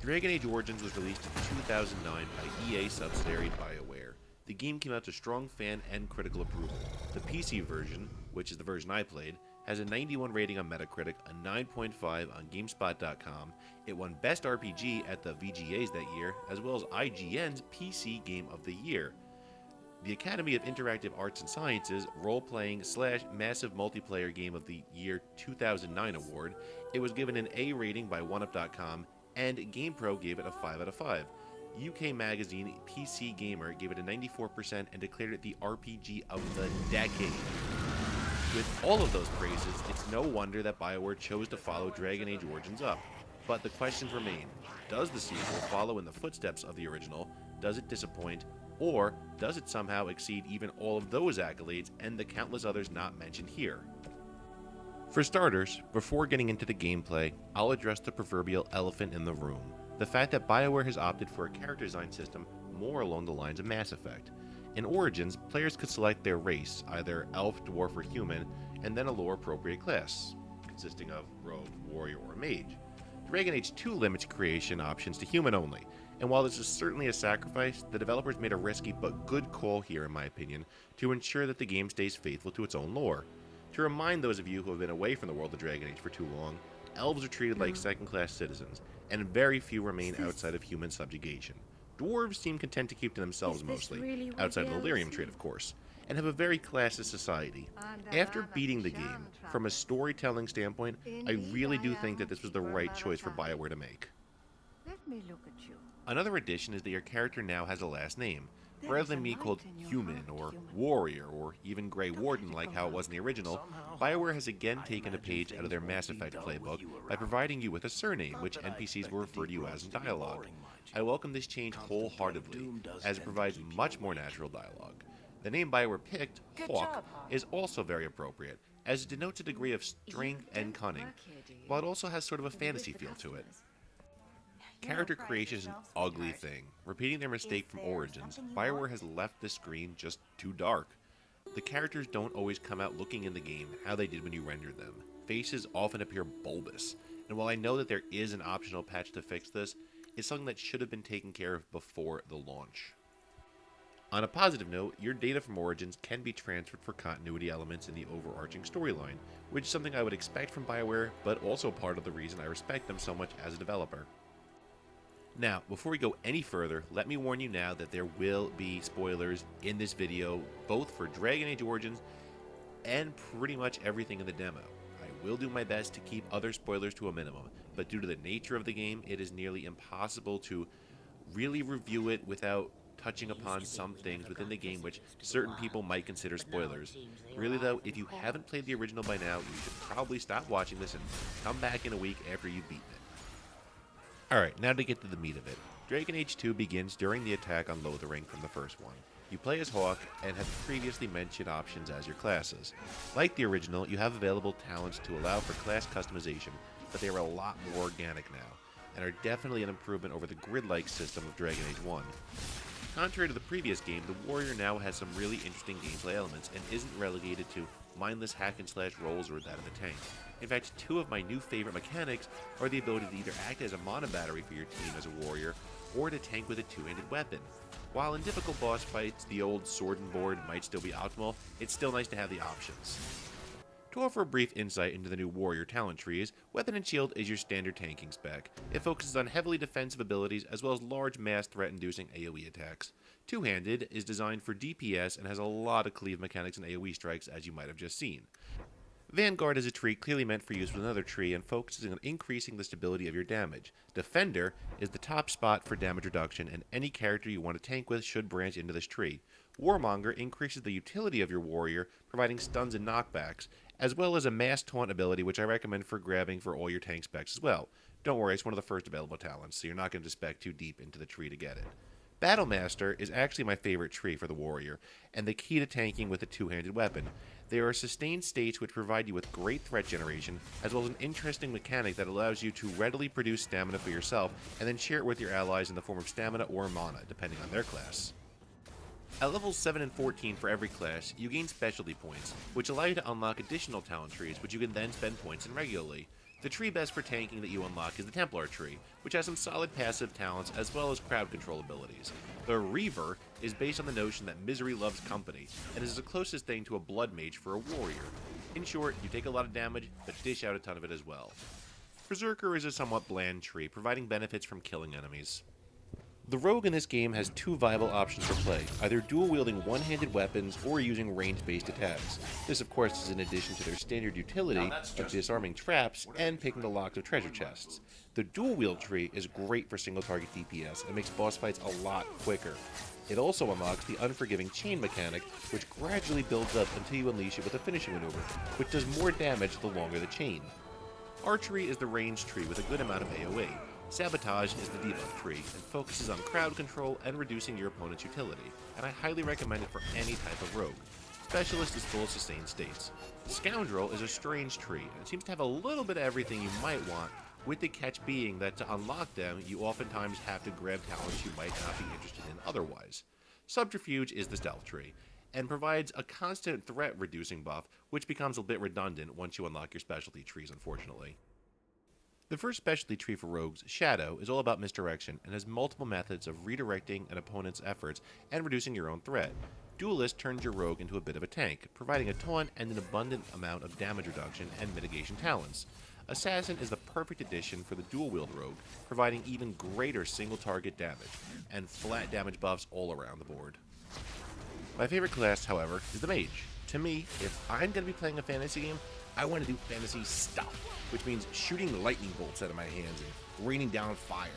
Dragon Age Origins was released in 2009 by EA subsidiary Bioware. The game came out to strong fan and critical approval. The PC version, which is the version I played, has a 91 rating on Metacritic, a 9.5 on GameSpot.com. It won Best RPG at the VGAs that year, as well as IGN's PC Game of the Year. The Academy of Interactive Arts and Sciences Role-Playing / Massive Multiplayer Game of the Year 2009 award. It was given an A rating by OneUp.com, and GamePro gave it a 5 out of 5. UK magazine PC Gamer gave it a 94% and declared it the RPG of the decade. With all of those praises, it's no wonder that Bioware chose to follow Dragon Age Origins up. But the questions remain. Does the sequel follow in the footsteps of the original? Does it disappoint? Or does it somehow exceed even all of those accolades and the countless others not mentioned here? For starters, before getting into the gameplay, I'll address the proverbial elephant in the room. The fact that Bioware has opted for a character design system more along the lines of Mass Effect. In Origins, players could select their race, either elf, dwarf, or human, and then a lore-appropriate class, consisting of rogue, warrior, or mage. Dragon Age 2 limits creation options to human only, and while this is certainly a sacrifice, the developers made a risky but good call here in my opinion, to ensure that the game stays faithful to its own lore. To remind those of you who have been away from the world of Dragon Age for too long, elves are treated like second-class citizens, and very few remain outside of human subjugation. Dwarves seem content to keep to themselves mostly, outside of the lyrium trade of course, and have a very classist society. After beating the game, from a storytelling standpoint, I really do think that this was the right choice for Bioware to make. Let me look at you. Another addition is that your character now has a last name. Rather than being called Human or Warrior or even Grey Warden like how it was in the original, Bioware has again taken a page out of their Mass Effect playbook by providing you with a surname, which NPCs will refer to you as in dialogue. I welcome this change wholeheartedly, as it provides much more natural dialogue. The name Bioware picked, Hawk, is also very appropriate, as it denotes a degree of strength and cunning, while it also has sort of a fantasy feel to it. Character creation is an ugly thing. Repeating their mistake from Origins, Bioware has left the screen just too dark. The characters don't always come out looking in the game how they did when you rendered them. Faces often appear bulbous, and while I know that there is an optional patch to fix this, it's something that should have been taken care of before the launch. On a positive note, your data from Origins can be transferred for continuity elements in the overarching storyline, which is something I would expect from Bioware, but also part of the reason I respect them so much as a developer. Now, before we go any further, let me warn you now that there will be spoilers in this video, both for Dragon Age Origins and pretty much everything in the demo. I will do my best to keep other spoilers to a minimum, but due to the nature of the game, it is nearly impossible to really review it without touching upon some things within the game which certain people might consider spoilers. Really though, if you haven't played the original by now, you should probably stop watching this and come back in a week after you've beaten it. Alright, now to get to the meat of it. Dragon Age 2 begins during the attack on Lothering from the first one. You play as Hawk and have previously mentioned options as your classes. Like the original, you have available talents to allow for class customization, but they are a lot more organic now, and are definitely an improvement over the grid-like system of Dragon Age 1. Contrary to the previous game, the Warrior now has some really interesting gameplay elements and isn't relegated to mindless hack-and-slash roles or that of the tank. In fact, two of my new favorite mechanics are the ability to either act as a mana battery for your team as a warrior, or to tank with a two-handed weapon. While in difficult boss fights, the old sword and board might still be optimal, it's still nice to have the options. To offer a brief insight into the new warrior talent trees, Weapon and Shield is your standard tanking spec. It focuses on heavily defensive abilities as well as large mass threat-inducing AoE attacks. Two-handed is designed for DPS and has a lot of cleave mechanics and AoE strikes, as you might have just seen. Vanguard is a tree clearly meant for use with another tree and focuses on increasing the stability of your damage. Defender is the top spot for damage reduction, and any character you want to tank with should branch into this tree. Warmonger increases the utility of your warrior, providing stuns and knockbacks, as well as a mass taunt ability which I recommend for grabbing for all your tank specs as well. Don't worry, it's one of the first available talents, so you're not going to spec too deep into the tree to get it. Battlemaster is actually my favorite tree for the warrior, and the key to tanking with a two-handed weapon. There are sustained states which provide you with great threat generation, as well as an interesting mechanic that allows you to readily produce stamina for yourself, and then share it with your allies in the form of stamina or mana, depending on their class. At levels 7 and 14 for every class, you gain specialty points, which allow you to unlock additional talent trees, which you can then spend points in regularly. The tree best for tanking that you unlock is the Templar tree, which has some solid passive talents as well as crowd control abilities. The Reaver is based on the notion that misery loves company, and is the closest thing to a blood mage for a warrior. In short, you take a lot of damage, but dish out a ton of it as well. Berserker is a somewhat bland tree, providing benefits from killing enemies. The rogue in this game has two viable options for play, either dual-wielding one-handed weapons or using range-based attacks. This of course is in addition to their standard utility of disarming traps and picking the locks of treasure chests. The dual-wield tree is great for single-target DPS and makes boss fights a lot quicker. It also unlocks the unforgiving chain mechanic, which gradually builds up until you unleash it with a finishing maneuver, which does more damage the longer the chain. Archery is the range tree with a good amount of AoE. Sabotage is the debuff tree, and focuses on crowd control and reducing your opponent's utility, and I highly recommend it for any type of rogue. Specialist is full of sustained states. Scoundrel is a strange tree, and seems to have a little bit of everything you might want, with the catch being that to unlock them, you oftentimes have to grab talents you might not be interested in otherwise. Subterfuge is the stealth tree, and provides a constant threat reducing buff, which becomes a bit redundant once you unlock your specialty trees, unfortunately. The first specialty tree for rogues, Shadow, is all about misdirection and has multiple methods of redirecting an opponent's efforts and reducing your own threat. Duelist turns your rogue into a bit of a tank, providing a taunt and an abundant amount of damage reduction and mitigation talents. Assassin is the perfect addition for the dual-wield rogue, providing even greater single-target damage, and flat damage buffs all around the board. My favorite class, however, is the Mage. To me, if I'm going to be playing a fantasy game, I want to do fantasy stuff, which means shooting lightning bolts out of my hands and raining down fire.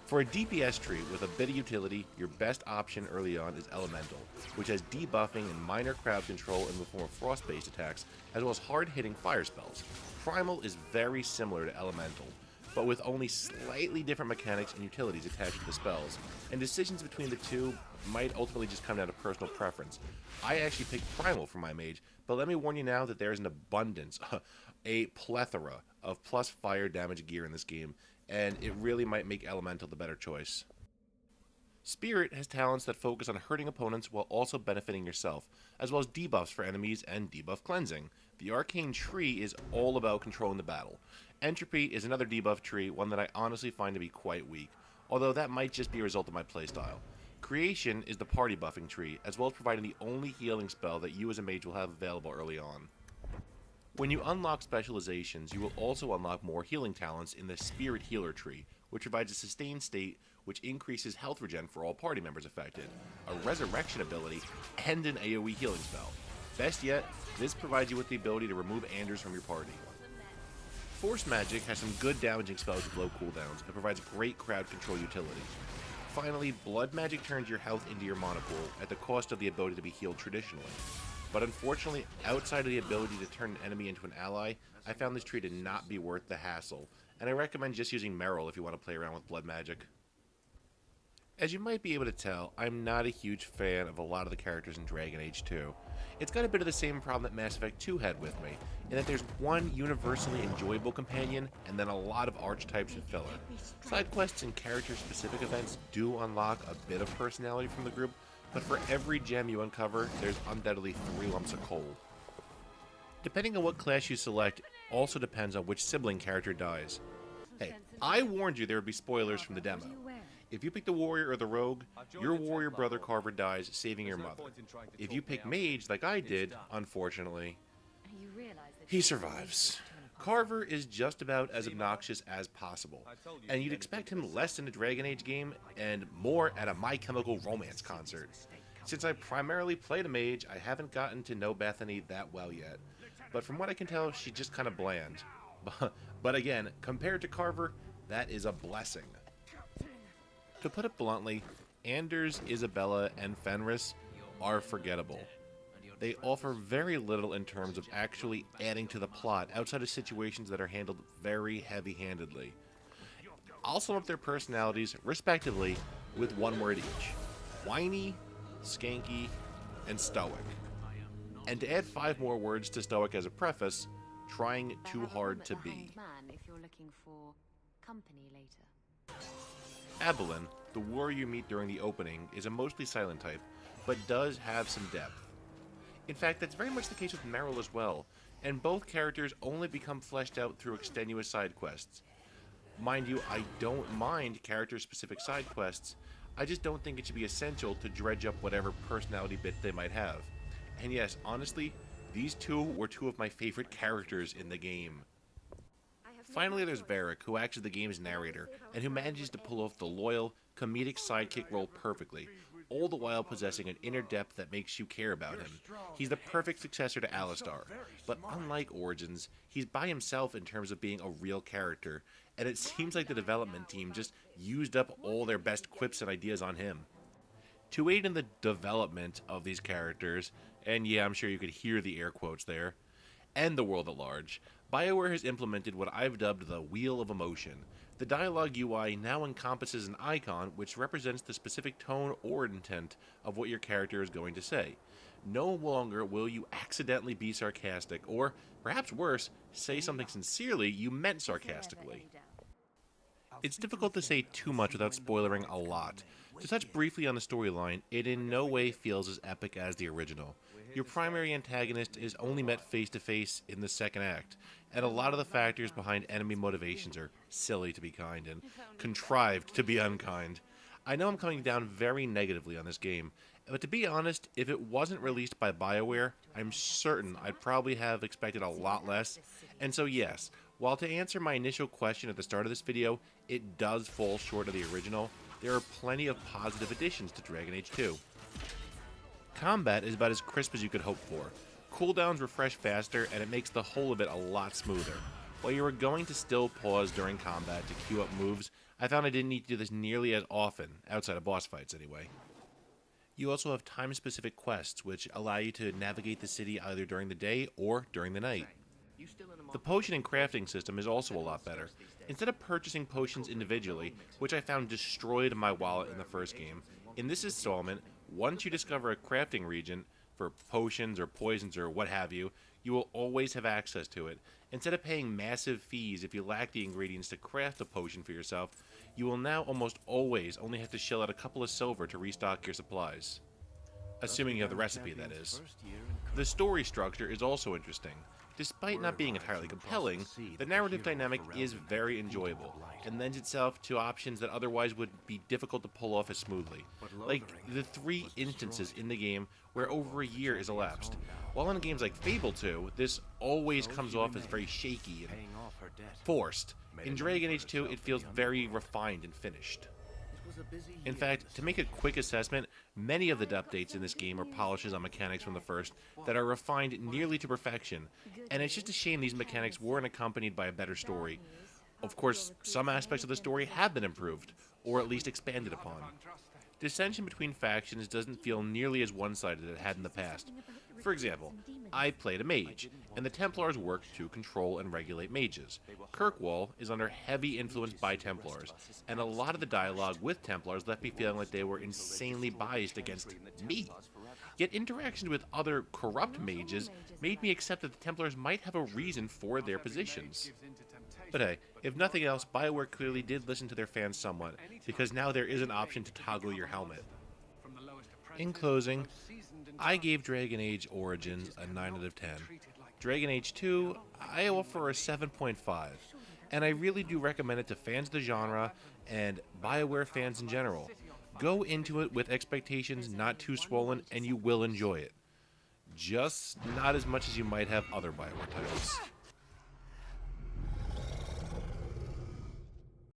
For a DPS tree with a bit of utility, your best option early on is Elemental, which has debuffing and minor crowd control in the form of frost-based attacks, as well as hard-hitting fire spells. Primal is very similar to Elemental, but with only slightly different mechanics and utilities attached to the spells, and decisions between the two might ultimately just come down to personal preference. I actually picked Primal for my mage, but let me warn you now that there is an abundance, a plethora of plus fire damage gear in this game, and it really might make Elemental the better choice. Spirit has talents that focus on hurting opponents while also benefiting yourself, as well as debuffs for enemies and debuff cleansing. The Arcane Tree is all about controlling the battle. Entropy is another debuff tree, one that I honestly find to be quite weak, although that might just be a result of my playstyle. Creation is the party buffing tree, as well as providing the only healing spell that you as a mage will have available early on. When you unlock specializations, you will also unlock more healing talents in the Spirit Healer tree, which provides a sustained state which increases health regen for all party members affected, a resurrection ability, and an AoE healing spell. Best yet, this provides you with the ability to remove Anders from your party. Force Magic has some good damaging spells with low cooldowns and provides great crowd control utility. Finally, Blood Magic turns your health into your mana pool at the cost of the ability to be healed traditionally. But unfortunately, outside of the ability to turn an enemy into an ally, I found this tree to not be worth the hassle, and I recommend just using Merrill if you want to play around with Blood Magic. As you might be able to tell, I'm not a huge fan of a lot of the characters in Dragon Age 2. It's got a bit of the same problem that Mass Effect 2 had with me, in that there's one universally enjoyable companion, and then a lot of archetypes and filler. Side quests and character-specific events do unlock a bit of personality from the group, but for every gem you uncover, there's undoubtedly 3 lumps of coal. Depending on what class you select, also depends on which sibling character dies. Hey, I warned you there would be spoilers from the demo. If you pick the warrior or the rogue, your warrior brother Carver dies, saving your mother. If you pick mage, like I did, unfortunately, he survives. Carver is just about as obnoxious as possible, and you'd expect him less in a Dragon Age game and more at a My Chemical Romance concert. Since I primarily played a mage, I haven't gotten to know Bethany that well yet, but from what I can tell, she's just kind of bland. But again, compared to Carver, that is a blessing. To put it bluntly, Anders, Isabella, and Fenris are forgettable. They offer very little in terms of actually adding to the plot outside of situations that are handled very heavy-handedly. I'll sum up their personalities, respectively, with one word each: whiny, skanky, and stoic. And to add 5 more words to stoic as a preface, trying too hard to be. Abilene, the warrior you meet during the opening, is a mostly silent type, but does have some depth. In fact, that's very much the case with Merrill as well, and both characters only become fleshed out through extenuous side quests. Mind you, I don't mind character-specific side quests, I just don't think it should be essential to dredge up whatever personality bit they might have. And yes, honestly, these two were two of my favorite characters in the game. Finally, there's Varric, who acts as the game's narrator, and who manages to pull off the loyal, comedic sidekick role perfectly, all the while possessing an inner depth that makes you care about him. He's the perfect successor to Alistar, but unlike Origins, he's by himself in terms of being a real character, and it seems like the development team just used up all their best quips and ideas on him. To aid in the development of these characters, and yeah, I'm sure you could hear the air quotes there, and the world at large, Bioware has implemented what I've dubbed the Wheel of Emotion. The dialogue UI now encompasses an icon which represents the specific tone or intent of what your character is going to say. No longer will you accidentally be sarcastic, or, perhaps worse, say something sincerely you meant sarcastically. It's difficult to say too much without spoiling a lot. To touch briefly on the storyline, it in no way feels as epic as the original. Your primary antagonist is only met face-to-face in the second act, and a lot of the factors behind enemy motivations are silly to be kind and contrived to be unkind. I know I'm coming down very negatively on this game, but to be honest, if it wasn't released by Bioware, I'm certain I'd probably have expected a lot less. And so yes, while to answer my initial question at the start of this video, it does fall short of the original, there are plenty of positive additions to Dragon Age 2. Combat is about as crisp as you could hope for. Cooldowns refresh faster, and it makes the whole of it a lot smoother. While you were going to still pause during combat to queue up moves, I found I didn't need to do this nearly as often, outside of boss fights anyway. You also have time-specific quests, which allow you to navigate the city either during the day or during the night. The potion and crafting system is also a lot better. Instead of purchasing potions individually, which I found destroyed my wallet in the first game, in this installment, once you discover a crafting region for potions or poisons or what have you, you will always have access to it. Instead of paying massive fees if you lack the ingredients to craft a potion for yourself, you will now almost always only have to shell out a couple of silver to restock your supplies. Assuming you have the recipe, that is. The story structure is also interesting. Despite not being entirely compelling, the narrative dynamic is very enjoyable, and lends itself to options that otherwise would be difficult to pull off as smoothly. Like the 3 instances in the game where over a year is elapsed. While in games like Fable 2, this always comes off as very shaky and forced. In Dragon Age 2, it feels very refined and finished. In fact, to make a quick assessment, many of the updates in this game are polishes on mechanics from the first that are refined nearly to perfection, and it's just a shame these mechanics weren't accompanied by a better story. Of course, some aspects of the story have been improved, or at least expanded upon. Dissension between factions doesn't feel nearly as one-sided as it had in the past. For example, I played a mage, and the Templars worked to control and regulate mages. Kirkwall is under heavy influence by Templars, and a lot of the dialogue with Templars left me feeling like they were insanely biased against me. Yet interactions with other corrupt mages made me accept that the Templars might have a reason for their positions. But hey, if nothing else, Bioware clearly did listen to their fans somewhat, because now there is an option to toggle your helmet. In closing, I gave Dragon Age Origins a 9 out of 10. Dragon Age 2, I offer a 7.5, and I really do recommend it to fans of the genre and Bioware fans in general. Go into it with expectations not too swollen, and you will enjoy it. Just not as much as you might have other Bioware titles.